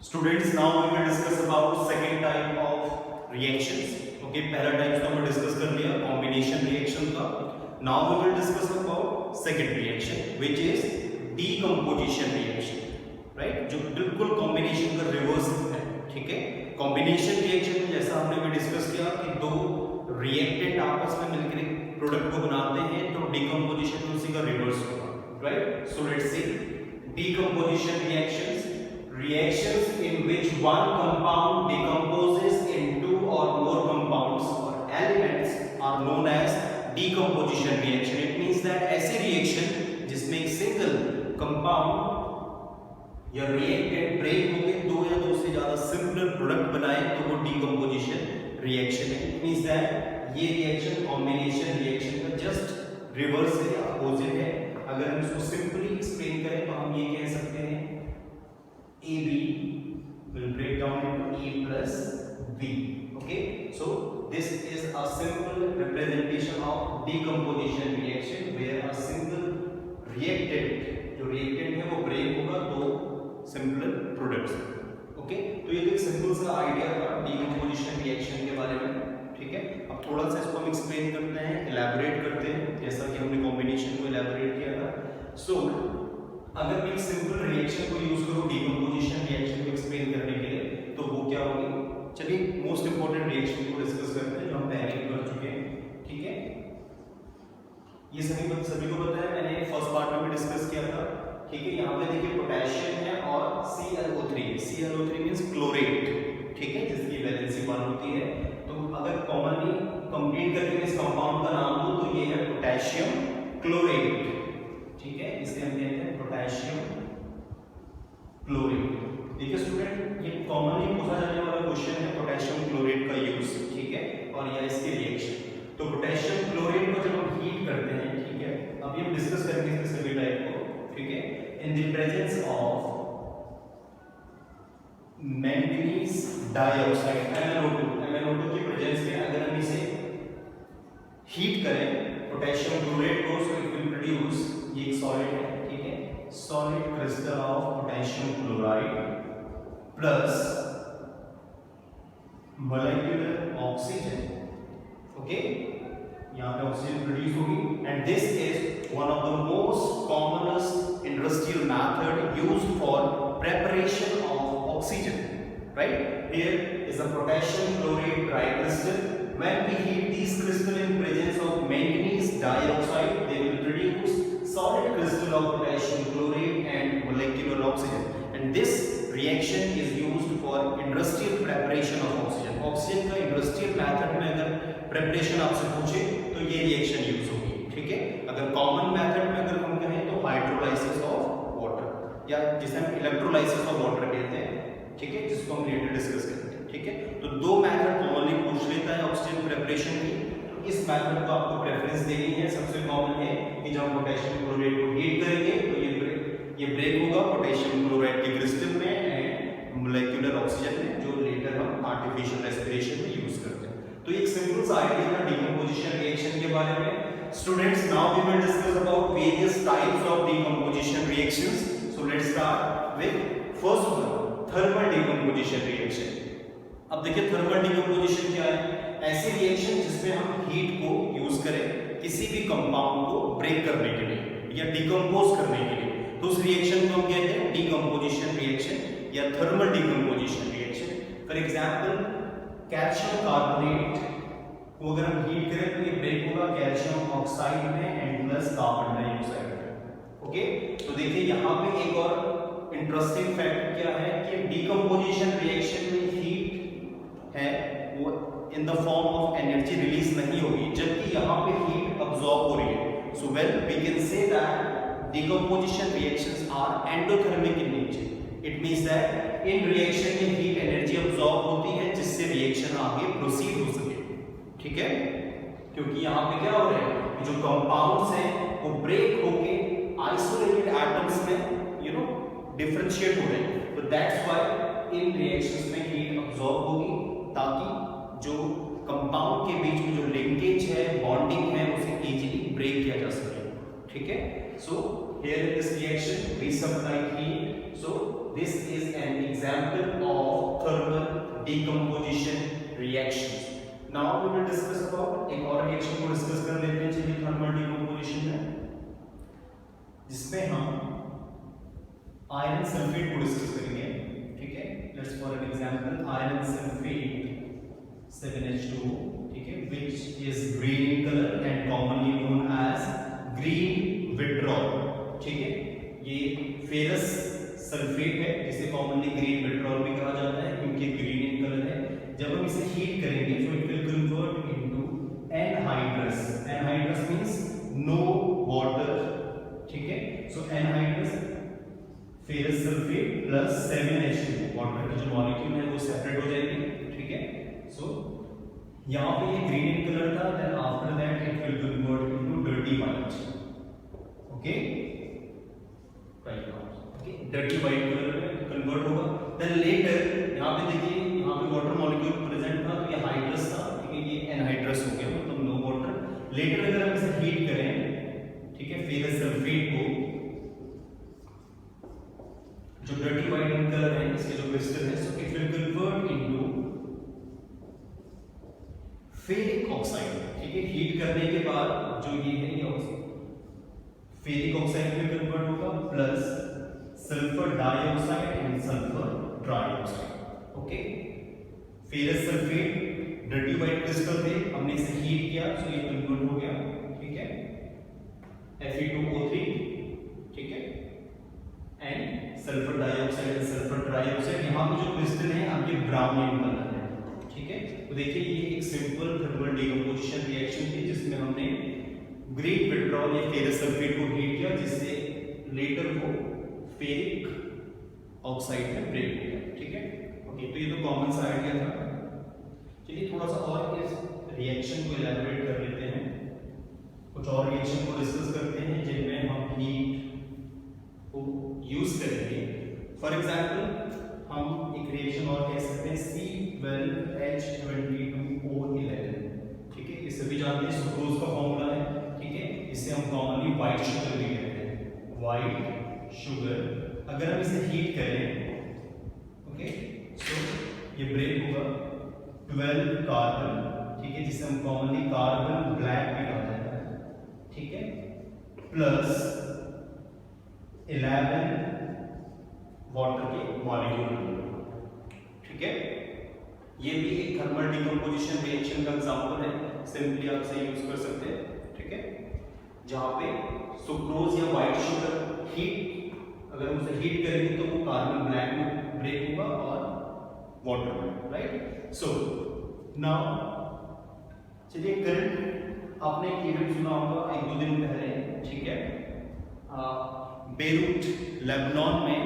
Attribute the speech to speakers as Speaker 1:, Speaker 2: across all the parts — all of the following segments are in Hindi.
Speaker 1: Students, now we will discuss about second type of reactions. Okay, पहला टाइप तो हमने डिस्कस कर लिया कॉम्बिनेशन रिएक्शन का. Now we will discuss about second reaction, which is decomposition reaction. Right? जो बिल्कुल कॉम्बिनेशन का रिवर्स है. ठीक है. कॉम्बिनेशन रिएक्शन में जैसा हमने भी डिस्कस किया कि दो रिएक्टेंट आपस में मिलकर एक प्रोडक्ट को बनाते हैं, तो डिकम्पोजिशन में उसी का रिवर्स होगा. Right? So let's see decomposition reactions. Reactions in which one compound decomposes into or more compounds or elements are known as decomposition reaction. It means that ऐसे reaction जिसमें एक single compound या reactant break होकर दो या दो से ज्यादा simpler product बनाए तो वो decomposition reaction है. It means that ये reaction combination reaction का just reverse है, opposite है. अगर हम इसको simply explain करें तो हम ये कह सकते हैं AB will break down into A plus B. Okay, so this is a simple representation of decomposition reaction where a single reactant, जो reactant है वो break होगा दो simpler products. Okay, तो ये एक simple सा idea था decomposition reaction के बारे में. ठीक है, अब थोड़ा सा इसको हम explain करते हैं, elaborate करते हैं, जैसा कि हमने combination को elaborate किया था. So अगर मैं एक सिंपल रिएक्शन को यूज करूं डिकम्पोजिशन रिएक्शन को एक्सप्लेन करने के लिए तो वो क्या होगी. चलिए मोस्ट इंपोर्टेंट रिएक्शन को डिस्कस करते हैं जो हम पहले ही कर चुके हैं. ठीक है, ये सभी को पता है, मैंने फर्स्ट पार्ट में भी डिस्कस किया था. ठीक है, यहाँ पे देखिए पोटेशियम है और ClO3. ClO3 means chlorate. ठीक है, जिसकी वैलेंसी 1 होती है. तो अगर कॉमनली कंप्लीट करके इस कंपाउंड का नाम दो तो ये है पोटेशियम क्लोरेट. ठीक है, इसे हम कहते हैं पोटेशियम क्लोरेट. देखिए स्टूडेंट, ये कॉमनली पूछा जाने वाला क्वेश्चन है पोटेशियम क्लोरेट का यूज. ठीक है, और या इसके रिएक्शन. तो पोटेशियम क्लोरेट को जब हम हीट करते हैं, ठीक है, अब ये डिस्कस करेंगे इसके सभी टाइप को. ठीक है, in the presence of manganese dioxide MnO2 की प्रेजेंस में अगर हम इसे हीट करें पोटेशियम क्लोरेट को, सो इट विल प्रोड्यूस, ये एक सॉलिड है. ठीक है, solid crystal of potassium chloride plus molecular oxygen. Okay, यहाँ पे ऑक्सीजन प्रोड्यूस होगी and this is one of the most commonest industrial method used for preparation of oxygen. Right, here is a potassium chloride tricrystal. When we heat these crystal in presence of manganese dioxide, they will produce solid crystal of potassium chlorate and molecular oxygen. And this reaction is used for industrial preparation of oxygen. Oxygen का industrial method में अगर preparation आपसे पूछे तो ये reaction use होगी. ठीक है, अगर common method में अगर हम कहें तो hydrolysis of water या जिसे हम electrolysis of water कहते हैं. ठीक है, जिसको हम later discuss करेंगे. ठीक है, तो दो मेथड कॉमनली पूछ लेता है ऑक्सीजन प्रिपरेशन की. इस मेथड को आपको प्रेफरेंस देनी है. सबसे कॉमन है कि जब हम पोटेशियम क्लोराइड को हीट करेंगे तो ये ब्रेक होगा पोटेशियम क्लोराइड के क्रिस्टल में एंड मोलेक्युलर ऑक्सीजन में, जो लेटर हम आर्टिफिशियल रेस्पिरेशन में यूज करते हैं. तो एक सिंपल सा आइडिया था डिकम्पोजिशन रिएक्शन के बारे में. Students, now we will discuss about various types of decomposition reactions. So let's start with first one, thermal decomposition reaction. अब देखिए थर्मल डिकम्पोजिशन क्या है. ऐसी रिएक्शन जिसमें हम हीट को यूज करें किसी भी कंपाउंड को ब्रेक करने के लिए या डिकम्पोज करने के लिए, तो उस रिएक्शन को हम कहते हैं डिकम्पोजिशन रिएक्शन या thermal decomposition reaction. For example calcium carbonate को अगर हम हीट करें तो ये ब्रेक होगा कैल्शियम ऑक्साइड में एंड प्लस कार्बन डाइऑक्साइड में. ओके, तो देखिए यहाँ पे एक और इंटरेस्टिंग फैक्ट क्या है कि डिकम्पोजिशन रिएक्शन में हीट है वो in the form of energy release नहीं होगी, जबकि यहाँ पे हीट अब्सॉर्ब हो रही है. So well we can say that decomposition reactions are endothermic in nature. It means that in reaction में हीट एनर्जी अब्सॉर्ब होती है जिससे रिएक्शन आगे प्रोसीड हो सके. ठीक है, क्योंकि यहाँ पे क्या हो रहा है कि जो कंपाउंड्स हैं वो ब्रेक होके आइसोलेटेड एटम्स में डिफरेंशिएट हो रहे हैं. तो दैट्स व्हाई इन रिएक्शंस में हीट अब्सॉर्ब होगी ताकि जो कंपाउंड के बीच में जो लिंकेज है, बॉन्डिंग है, उसे इजीली ब्रेक किया जा सके. ठीक है, so here in this reaction we supply heat. So this is an example of thermal decomposition reactions. Now we will discuss about एक और रिएक्शन को डिस्कस कर लेते हैं चलिए थर्मल डिकम्पोजिशन में, जिसमें हम आयरन सल्फेट को डिस्कस करेंगे. ठीक है, let's for an example iron sulphate 7H2, ठीक है, which is green in color and commonly known as green vitriol. ठीक है, ये फेरस सल्फेट है जिसे कॉमनली ग्रीन विट्रॉल भी कहा जाता है क्योंकि ग्रीन इन कलर है. जब हम इसे हीट करेंगे तो it will convert into anhydrous. Anhydrous means no water. ठीक है, so anhydrous ferrous sulphate plus 7H2 water की जो मॉलिक्यूल है वो सेपरेट हो जाएगी. ठीक है, सो यहाँ पे ये ग्रीन इन कलर था, then after that it will convert into dirty white. Okay, dirty white colour में कन्वर्ट होगा. देन लेटर यहाँ पे देखिए यहाँ पे वाटर मॉलिक्यूल प्रेजेंट था तो ये हाइड्रस था. ठीक है, ये एनहाइड्रस हो गया मतलब नो वाटर. लेटर अगर हम इसे हीट करें, ठीक है, फेरस सल्फेट को, जो डर्टी व्हाइट इन कलर है इसके जो क्रिस्टल है, so it will convert into ferric oxide. ठीक है, हीट करने के बाद जो ये है ये फेरिक ऑक्साइड में कन्वर्ट होगा plus sulphur dioxide and sulphur trioxide. Okay, ferrous sulphate dirty white crystal थे, हमने इसे हीट किया तो ये कन्वर्ट हो गया. ठीक है, Fe2O3. ठीक है, and sulphur dioxide and sulphur trioxide. यहाँ पे जो क्रिस्टल है आपके ब्राउन इन कलर है. ठीक है, तो देखिए ये एक सिंपल थर्मल डिकम्पोजिशन रिएक्शन थी जिसमें हमने ग्रीन विट्रॉल या फेरस सल्फेट को हीट किया जिससे लेटर वो फेरिक ऑक्साइड में ब्रेक हो गया. ठीक है, ओके, तो ये तो कॉमन सा आइडिया था. चलिए थोड़ा सा और इस रिएक्शन को इलैबोरेट कर लेते हैं. कुछ और रिएक्शन को डिस्कस करते हैं जिनमें हम हीट को यूज करेंगे. फॉर एग्जांपल हम एक रिएक्शन और कह सकते हैं C12H22O11. ठीक है, ये सभी जानते हैं सुक्रोज का फॉर्मूला है. ठीक है, इसे हम कॉमनली व्हाइट शुगर भी कहते हैं. व्हाइट शुगर अगर हम इसे हीट करें, ओके, सो ये ब्रेक होगा 12 कार्बन. ठीक है, जिसे हम कॉमनली कार्बन ब्लैक भी कहते हैं. ठीक है, प्लस 11 वाटर के मॉलिक्यूल. ठीक है, ये भी एक थर्मल डिकम्पोजिशन रिएक्शन का एग्जांपल है, सिंपली आप इसे यूज कर सकते हैं. ठीक है, जहां पे सुक्रोज या व्हाइट शुगर हीट अगर हम उसे हीट करेंगे तो वो कार्बन ब्लैक में ब्रेक होगा और वाटर में. राइट, सो नाउ चलिए करंट आपने एक इवेंट सुना होगा 1-2 दिन पहले. ठीक है, बेरूट लेबनान में,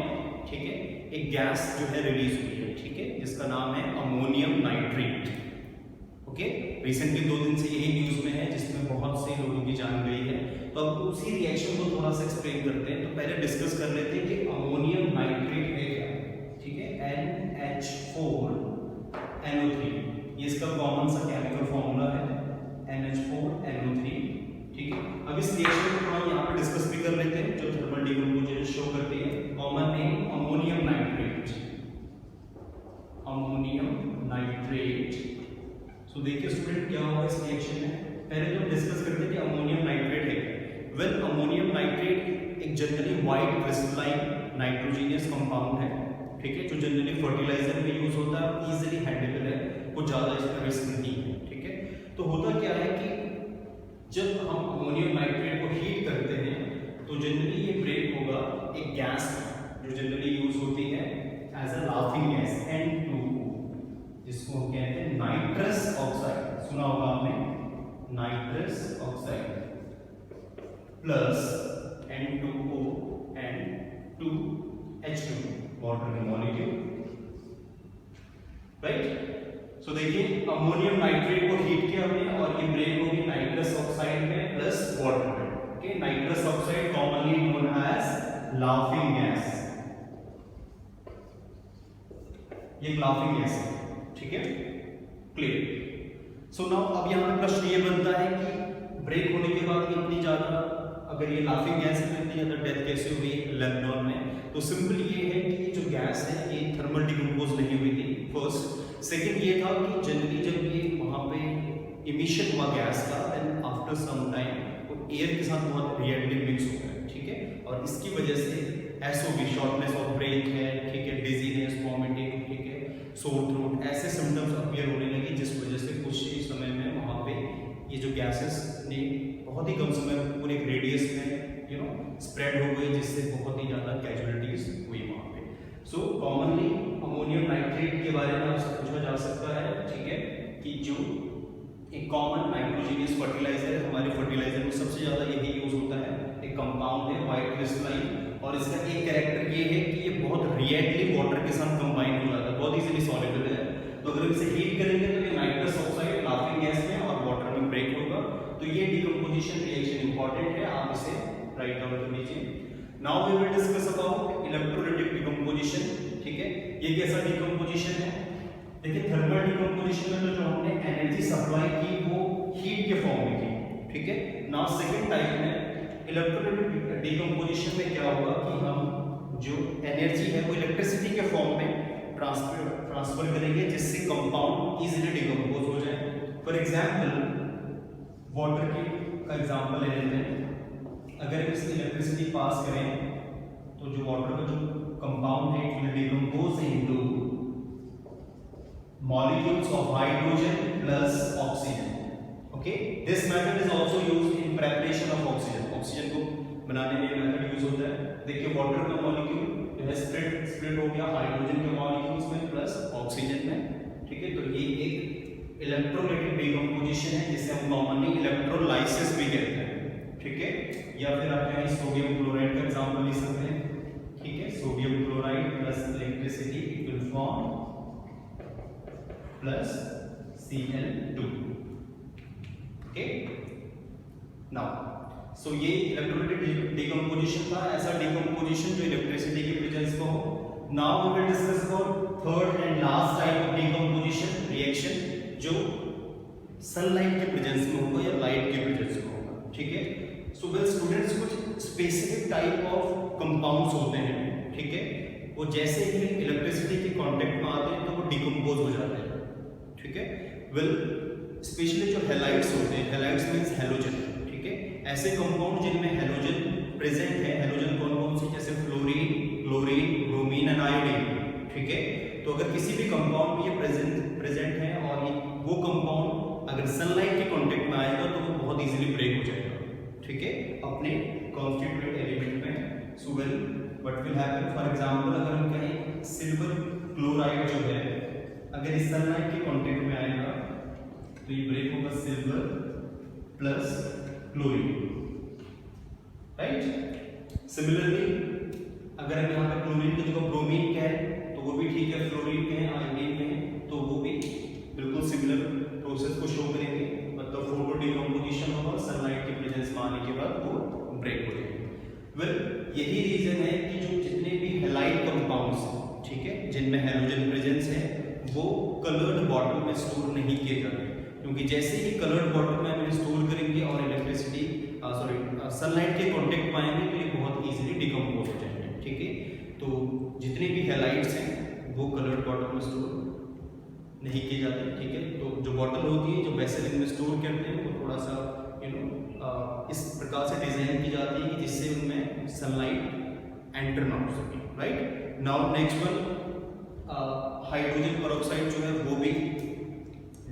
Speaker 1: ठीक है, एक गैस जो है रिलीज हुई है. ठीक है, जिसका नाम है अमोनियम नाइट्रेट. ओके, रिसेंटली 2 दिन से यही न्यूज में है जिसमें बहुत से लोगों की जान गई है. तो अब उसी रिएक्शन को थोड़ा सा एक्सप्लेन करते हैं. तो पहले डिस्कस कर लेते हैं कि अमोनियम नाइट्रेट है क्या. ठीक है, NH4NO3 ये इसका कॉमन सा केमिकल फॉर्मूला है, NH4NO3. ठीक है, अब इस रिएक्शन को थोड़ा यहाँ पे डिस्कस भी कर लेते हैं जो थर्मल डिकम्पोजिशन शो करती है. Common name ammonium nitrate. Ammonium nitrate. So देखिए स्टूडेंट क्या होगा इस रिएक्शन में. पहले तो डिस्कस करते हैं कि अमोनियम नाइट्रेट है. वेल, अमोनियम नाइट्रेट एक generally white crystalline nitrogenous compound है. ठीक है, जो जनरली फर्टिलाइजर में यूज होता है, इजीली हैंडेबल है, कुछ ज्यादा इसमें रिस्क नहीं है. ठीक है, तो होता क्या है कि जब हम अमोनियम नाइट्रेट को हीट करते हैं तो जनरली ये ब्रेक होगा एक गैस जो जनरली यूज होती है as a laughing gas N2, जिसको हम कहते हैं नाइट्रस ऑक्साइड. सुना होगा आपने, nitrous oxide plus N2O and 2H2 water के मॉलिक्यूल. राइट, सो देखिए अमोनियम नाइट्रेट को हीट किया हमने और ये ब्रेक होगी नाइट्रस ऑक्साइड में प्लस वाटर में. Okay, nitrous oxide commonly known as laughing gas. ये लाफिंग गैस है. ठीक है, क्लियर. सो नाउ अब यहाँ पे प्रश्न ये बनता है कि ब्रेक होने के बाद इतनी ज्यादा अगर ये लाफिंग गैस में इतनी ज्यादा डेथ कैसे हुई लेबनान में. तो सिंपल ये है कि जो गैस है ये थर्मल डिकम्पोज नहीं हुई थी फर्स्ट। सेकंड ये था कि जनरली जब ये वहाँ पे इमिशन हुआ गैस का, देन आफ्टर सम टाइम वो एयर के साथ बहुत रिएक्टिव मिक्स हो गया, ठीक है, और इसकी वजह से एसओबी, शॉर्टनेस ऑफ ब्रेथ है, ठीक है, डिजीनेस, वॉमिटिंग, ठीक है, सोर थ्रोट, ऐसे सिम्टम्स अपीयर होने लगी, जिस वजह से कुछ ही समय में वहाँ पे ये जो गैसेस ने बहुत ही कम समय पूरे रेडियस में स्प्रेड हो गई, जिससे बहुत ही ज़्यादा कैजुअलिटीज हुई वहाँ पे। सो कॉमनली अमोनियम नाइट्रेट के बारे में आपसे पूछा जा सकता है, ठीक है, कि जो एक कॉमन नाइट्रोजनियस फर्टिलाइजर है, हमारे फर्टिलाइजर में सबसे ज़्यादा यही यूज होता है। एक कंपाउंड है व्हाइट क्रिस्टलाइन, और इसका एक कैरेक्टर ये है कि ये बहुत रिएक्टली वाटर के साथ कंबाइन हो जाता है, बहुत इजीली सॉल्युबल है। तो अगर इसे हीट करेंगे तो ये नाइट्रस ऑक्साइड लाफिंग गैस में और वाटर में ब्रेक होगा। तो ये डिकम्पोजिशन रिएक्शन इंपॉर्टेंट है, आप इसे राइट डाउन कर लीजिए। Now we will discuss about electrolytic decomposition, ठीक है। ये कैसा डिकम्पोजिशन है? देखिए, थर्मल डिकम्पोजिशन में तो जो हमने एनर्जी सप्लाई की वो हीट के फॉर्म में की, ठीक है। नाउ सेकंड टाइप में इलेक्ट्रोलाइटिक डिकम्पोजिशन में क्या होगा कि हम जो एनर्जी है वो इलेक्ट्रिसिटी के फॉर्म में ट्रांसफर करेंगे, जिससे कंपाउंड इजीली डिकम्पोज हो जाए। फॉर एग्जांपल वाटर का एग्जांपल ले लेते हैं। अगर हम इसकी इलेक्ट्रिसिटी पास करें तो जो वाटर का जो कंपाउंड है it will decompose into molecules of hydrogen plus oxygen. Okay, this method is also used in preparation of oxygen. Oxygen को बनाने में मेथड यूज होता है। देखिए, वाटर का मॉलिक्यूल जो है स्प्लिट हो गया हाइड्रोजन के मॉलिक्यूल्स में प्लस ऑक्सीजन में, ठीक है। तो ये एक इलेक्ट्रोलाइटिक डिकम्पोजिशन है, जिसे हम कॉमनली इलेक्ट्रोलाइसिस भी कहते हैं, ठीक है। या फिर आप चाहे सोडियम क्लोराइड का एग्जांपल ले सकते हैं, ठीक है। Sodium chloride plus electricity it will form plus Cl2, okay। now so ये इलेक्ट्रोलाइटिक डिकम्पोजिशन था, ऐसा डिकम्पोजिशन जो इलेक्ट्रिसिटी की प्रेजेंस में हो। now we will discuss about third and last type of decomposition reaction, जो सनलाइट के प्रेजेंस में होगा या लाइट के प्रेजेंस में होगा, ठीक है। so well students, कुछ स्पेसिफिक टाइप ऑफ कंपाउंड्स होते हैं, ठीक है, वो जैसे ही इलेक्ट्रिसिटी के कांटेक्ट में आते हैं तो वो डिकम्पोज हो जाते हैं, ठीक है। वेल स्पेशली जो हैलाइड्स होते हैं, हैलाइड्स मींस हैलोजन, ठीक है। ऐसे कंपाउंड जिनमें हैलोजन प्रेजेंट है, हैलोजन कौन कौन से, जैसे fluorine, chlorine, bromine and iodine, ठीक है। तो अगर किसी भी कंपाउंड में ये प्रेजेंट है और वो कंपाउंड अगर सनलाइट के कांटेक्ट में आएगा तो वो बहुत इजीली ब्रेक हो जाएगा, ठीक है, अपने कॉन्स्टिट्यूएंट एलिमेंट में। So well what will happen, for example अगर हम कहें सिल्वर क्लोराइड जो है अगर इस सनलाइट के कांटेक्ट में आएगा तो ये ब्रेक होगा silver plus chlorine, right. Similarly अगर हम यहाँ पे क्लोरीन की जगह ब्रोमीन कहें तो वो भी ठीक है, फ्लोरीन कहें, आयोडीन कहें तो वो भी बिल्कुल सिमिलर प्रोसेस को शो करेंगे, मतलब फोटो डिकम्पोजिशन होगा, सनलाइट के प्रेजेंस में आने के बाद वो ब्रेक हो जाएंगे। वेल यही रीजन है कि जो जितने भी हैलाइड कंपाउंड्स, ठीक है, जिनमें हैलोजन प्रेजेंस है वो कलर्ड बॉटल में स्टोर नहीं किए जाते, क्योंकि जैसे ही कलर्ड बॉटल में हम स्टोर करेंगे और इलेक्ट्रिसिटी सनलाइट के कांटेक्ट में आएंगे तो ये बहुत इजीली डिकम्पोज हो जाएंगे, ठीक है। तो जितने भी हैलाइड्स हैं वो कलर्ड बॉटल में स्टोर नहीं किए जाते, ठीक है। तो जो बॉटल होती है, जो वेसल में स्टोर करते हैं, वो थोड़ा सा इस प्रकार से डिजाइन की जाती है कि जिससे उनमें सनलाइट एंटर ना हो सके, right. Now next one, hydrogen peroxide जो है वो भी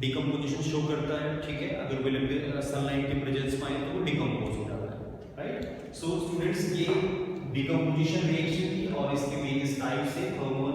Speaker 1: डिकम्पोजिशन शो करता है, ठीक है। अगर वो सनलाइट के प्रेजेंस में आए तो वो डिकम्पोज हो जाता है, राइट। सो स्टूडेंट्स, ये डिकम्पोजिशन रिएक्शन की और इसके वेरियस टाइप्स है, थर्मल,